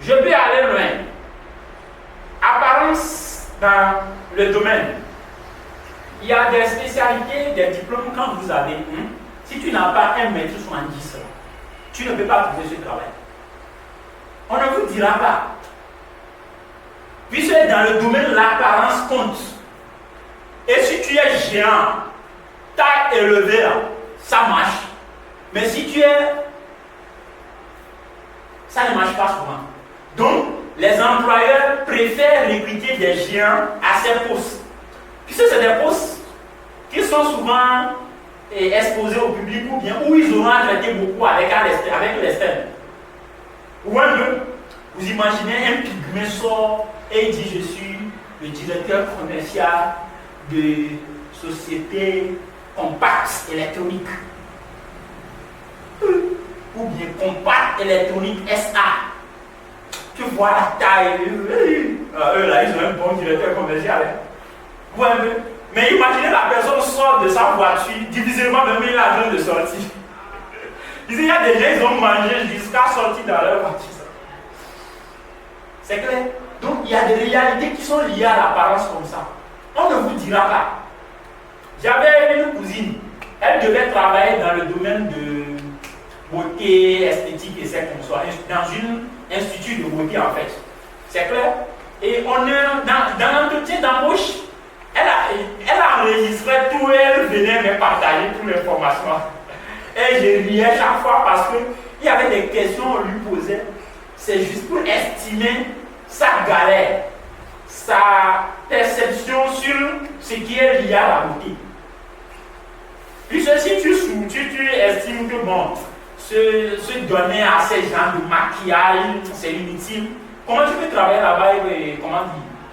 Je peux aller loin. Apparence dans le domaine. Il y a des spécialités, des diplômes quand vous avez. Si tu n'as pas 1,70 m, tu ne peux pas trouver ce travail. On ne vous dira pas. Puisque dans le domaine, l'apparence compte. Et si tu es géant, taille élevée, ça marche. Mais si tu es... ça ne marche pas souvent. Donc, les employeurs préfèrent recruter des géants à ces postes. Puisque c'est des postes qui sont souvent exposés au public ou bien où ils auront à traiter beaucoup avec l'externe. Ou un peu, vous imaginez un pygmée sort et il dit je suis le directeur commercial de société Compact électronique. Ou bien Compact électronique SA. Tu vois la taille. Eux là, ils ont un bon directeur commercial. Ouais, mais imaginez la personne sort de sa voiture, difficilement même il a besoin de sortir. Il y a des gens, ils ont mangé jusqu'à sortir dans leur voiture. C'est clair? Donc il y a des réalités qui sont liées à l'apparence comme ça. On ne vous dira pas. J'avais une cousine, elle devait travailler dans le domaine de beauté, esthétique et c'est comme ça, dans un institut de beauté en fait. C'est clair? Et on est dans l'entretien d'embauche. Elle a enregistré tout et elle venait me partager toutes les informations. Et je riais chaque fois parce qu'il y avait des questions qu'on lui posait. C'est juste pour estimer sa galère, sa perception sur ce qui est lié à la beauté. Puisque si tu estimes que bon, se donner à ces gens de maquillage, c'est inutile, comment tu peux travailler là-bas et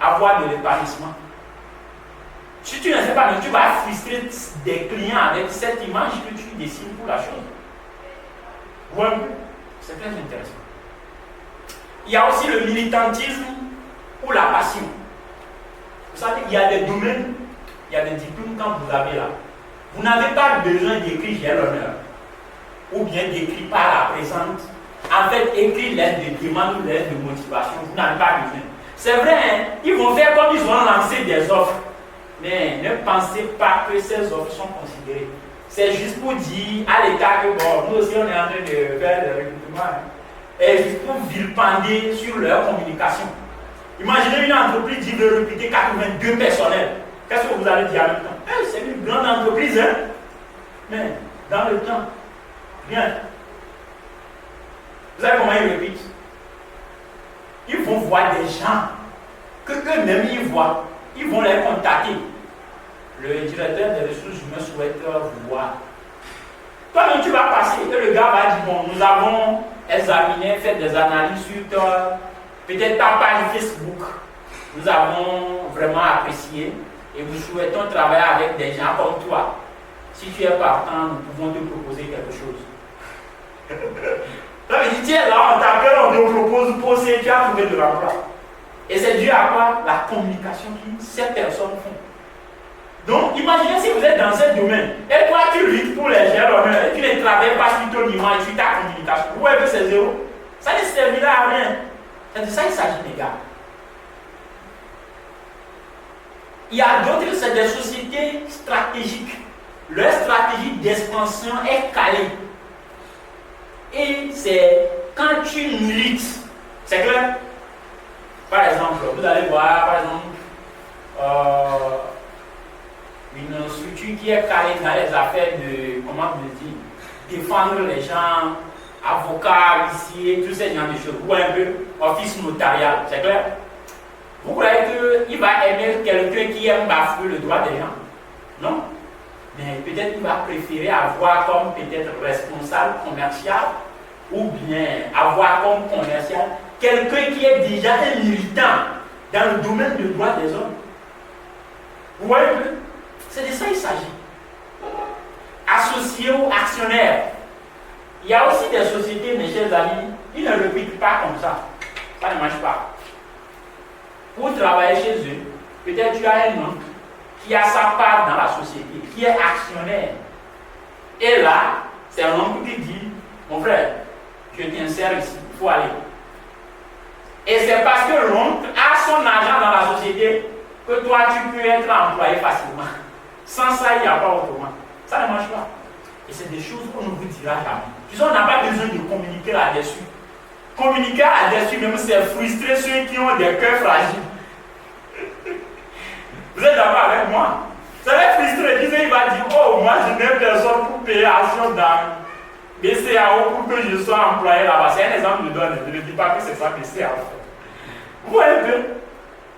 avoir de l'épanouissement? Si tu ne sais pas, tu vas frustrer des clients avec cette image que tu dessines pour la chose. Ouais, c'est très intéressant. Il y a aussi le militantisme ou la passion. Vous savez, il y a des domaines, il y a des diplômes quand vous avez là. Vous n'avez pas besoin d'écrire j'ai l'honneur ou bien d'écrire par la présente. En fait, écrire lettre de demande ou lettre de motivation, vous n'avez pas besoin. C'est vrai, hein, ils vont faire comme ils ont lancé des offres. Mais ne pensez pas que ces offres sont considérées. C'est juste pour dire à l'État que bon, nous aussi on est en train de faire des recrutements. Et juste pour vilipender sur leur communication. Imaginez une entreprise qui veut recruter 82 personnels. Qu'est-ce que vous allez dire en même temps? C'est une grande entreprise, hein? Mais dans le temps, rien. Vous savez comment ils recrutent? Ils vont voir des gens que eux-mêmes ils voient. Ils vont les contacter. Le directeur des ressources humaines souhaite vous voir. Toi-même, tu vas passer et le gars va dire bon, nous avons examiné, fait des analyses sur peut-être ta page Facebook. Nous avons vraiment apprécié et nous souhaitons travailler avec des gens comme toi. Si tu es partant, nous pouvons te proposer quelque chose. Donc, il dit tiens, là, on t'appelle, on te propose pour ce tu as trouvé de l'emploi. Et c'est dû à quoi? La communication que ces personnes font. Donc, imaginez si vous êtes dans ce domaine, et toi tu luttes pour les gens, et tu ne travailles pas sur ton image, sur ta communication. Vous voyez que c'est zéro. Ça ne servira à rien. C'est de ça qu'il s'agit, les gars. Il y a d'autres, c'est des sociétés stratégiques. Leur stratégie d'expansion est calée. Et c'est quand tu milites, c'est clair? Par exemple, vous allez voir, par exemple, une structure qui est calée dans les affaires de, comment on dit, défendre les gens, avocats, huissiers, tous ces genres de choses. Ou un peu office notarial, c'est clair? Vous croyez qu'il va aimer quelqu'un qui aime bafouer le droit des gens? Non. Mais peut-être qu'il va préférer avoir comme peut-être responsable commercial ou bien avoir comme commercial quelqu'un qui est déjà un militant dans le domaine du droit des hommes. Vous voyez? C'est de ça qu'il s'agit. Associé ou actionnaire. Il y a aussi des sociétés, mes chers amis, ils ne recrutent pas comme ça. Ça ne marche pas. Pour travailler chez eux, peut-être tu as un oncle qui a sa part dans la société, qui est actionnaire. Et là, c'est un oncle qui dit, mon frère, je t'insère ici, il faut aller. Et c'est parce que l'oncle a son argent dans la société que toi, tu peux être employé facilement. Sans ça, il n'y a pas autrement. Ça ne marche pas. Et c'est des choses qu'on ne vous dira jamais. Puis on n'a pas besoin de communiquer là-dessus. Communiquer là-dessus, même c'est frustrer ceux qui ont des cœurs fragiles. Vous êtes d'accord avec moi? Ça va frustrer. Il va dire, oh, moi je n'ai personne pour payer action dans BCAO pour que je sois employé là-bas. C'est un exemple que je donne. Je ne dis pas que c'est ça BCAO. Vous voyez un peu?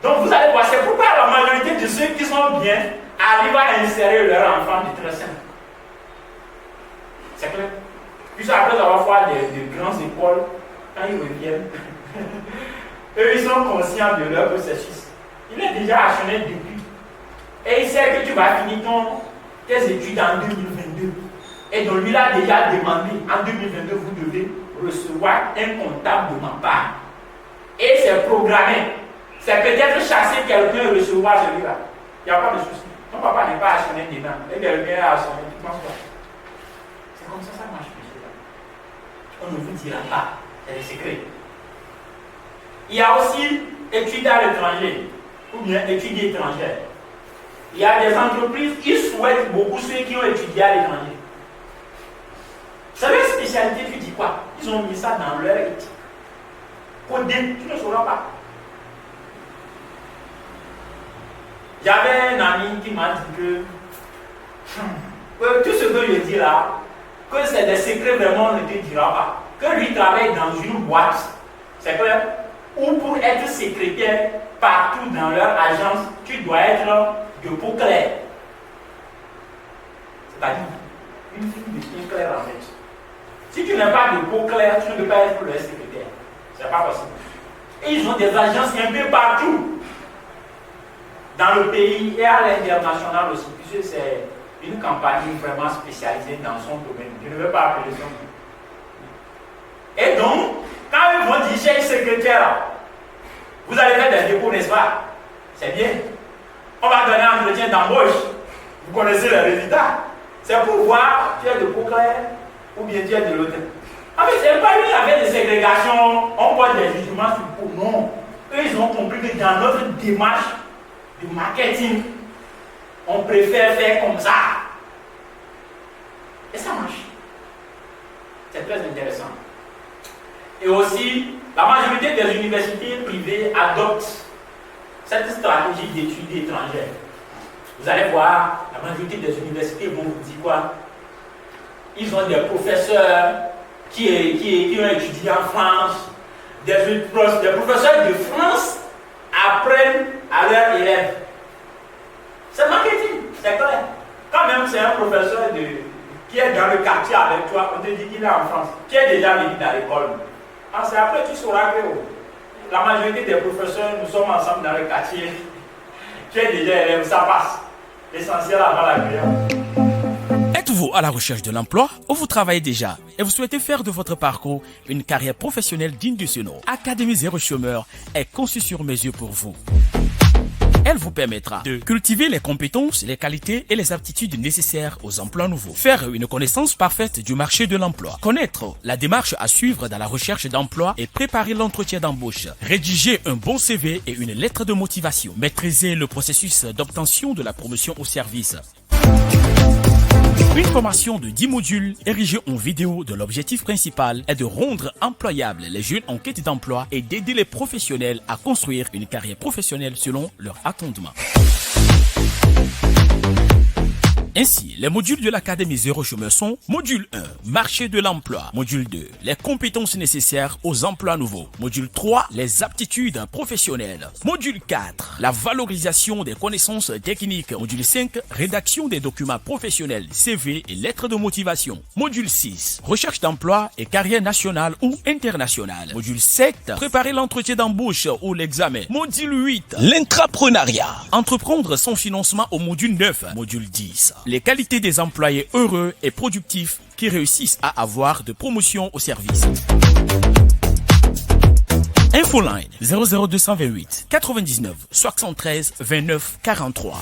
Donc vous allez voir, c'est pourquoi la majorité de ceux qui sont bien arrivent à insérer leur enfant de très simple. C'est clair? Puis après avoir fait de grandes écoles, quand ils reviennent, eux ils sont conscients de leur processus. Il est déjà actionné depuis. Et il sait que tu vas finir tes études en 2022. Et donc lui il a déjà demandé, en 2022 vous devez recevoir un comptable de ma part. Et c'est programmé. C'est peut-être chasser quelqu'un et recevoir celui-là. Il n'y a pas de souci. Ton papa n'est pas actionné dedans. Et quelqu'un est actionné, tu penses quoi? C'est comme ça marche, monsieur. On ne vous dira pas. C'est des secrets. Il y a aussi études à l'étranger, ou bien études étrangères. Il y a des entreprises qui souhaitent beaucoup ceux qui ont étudié à l'étranger. Vous savez, la spécialité, tu dis quoi? Ils ont mis ça dans leur éthique. Codé, tu ne sauras pas. J'avais un ami qui m'a dit que tout ce que je dis là, que c'est des secrets vraiment, on ne te dira pas. Que lui travaille dans une boîte, c'est clair? Ou pour être secrétaire partout dans leur agence, tu dois être de peau claire. C'est-à-dire une fille de peau claire en fait. Si tu n'as pas de peau claire, tu ne peux pas être leur secrétaire. C'est pas possible. Et ils ont des agences un peu partout. Dans le pays et à l'international aussi, puisque c'est une compagnie vraiment spécialisée dans son domaine. Je ne veux pas appeler son nom. Et donc, quand ils vont dire chez le secrétaire, vous allez faire des dépôts, n'est-ce pas? C'est bien. On va donner un entretien d'embauche. Vous connaissez les résultats. C'est pour voir tu es de peau claire ou bien tu es de l'autre. En fait, c'est pas lui avec des ségrégations, on voit des jugements sur peau. Non. Eux, ils ont compris que dans notre démarche de marketing, on préfère faire comme ça. Et ça marche. C'est très intéressant. Et aussi, la majorité des universités privées adoptent cette stratégie d'études étrangères. Vous allez voir, la majorité des universités vont vous dire quoi? Ils ont des professeurs qui ont étudié en France, des professeurs de France apprennent à leurs élèves. C'est marketing, c'est clair. Quand même c'est un professeur qui est dans le quartier avec toi, on te dit qu'il est en France, qui est déjà venu dans l'école. C'est après tu sauras que la majorité des professeurs, nous sommes ensemble dans le quartier. Tu es déjà élève, ça passe. L'essentiel avant la guerre. Êtes-vous à la recherche de l'emploi ou vous travaillez déjà et vous souhaitez faire de votre parcours une carrière professionnelle digne de ce nom? Académie Zéro Chômeur est conçue sur mesure pour vous. Elle vous permettra de cultiver les compétences, les qualités et les aptitudes nécessaires aux emplois nouveaux. Faire une connaissance parfaite du marché de l'emploi. Connaître la démarche à suivre dans la recherche d'emploi et préparer l'entretien d'embauche. Rédiger un bon CV et une lettre de motivation. Maîtriser le processus d'obtention de la promotion au service. Une formation de 10 modules érigée en vidéo dont l'objectif principal est de rendre employables les jeunes en quête d'emploi et d'aider les professionnels à construire une carrière professionnelle selon leurs attendements. Ainsi, les modules de l'Académie Zéro Chômeur sont module 1, marché de l'emploi. Module 2, les compétences nécessaires aux emplois nouveaux. Module 3, les aptitudes professionnelles. Module 4, la valorisation des connaissances techniques. Module 5, rédaction des documents professionnels, CV et lettres de motivation. Module 6, recherche d'emploi et carrière nationale ou internationale. Module 7, préparer l'entretien d'embauche ou l'examen. Module 8, l'intrapreneuriat. Entreprendre son financement au module 9. Module 10. Les qualités des employés heureux et productifs qui réussissent à avoir de promotion au service. Infoline 00228 99 73 29 43.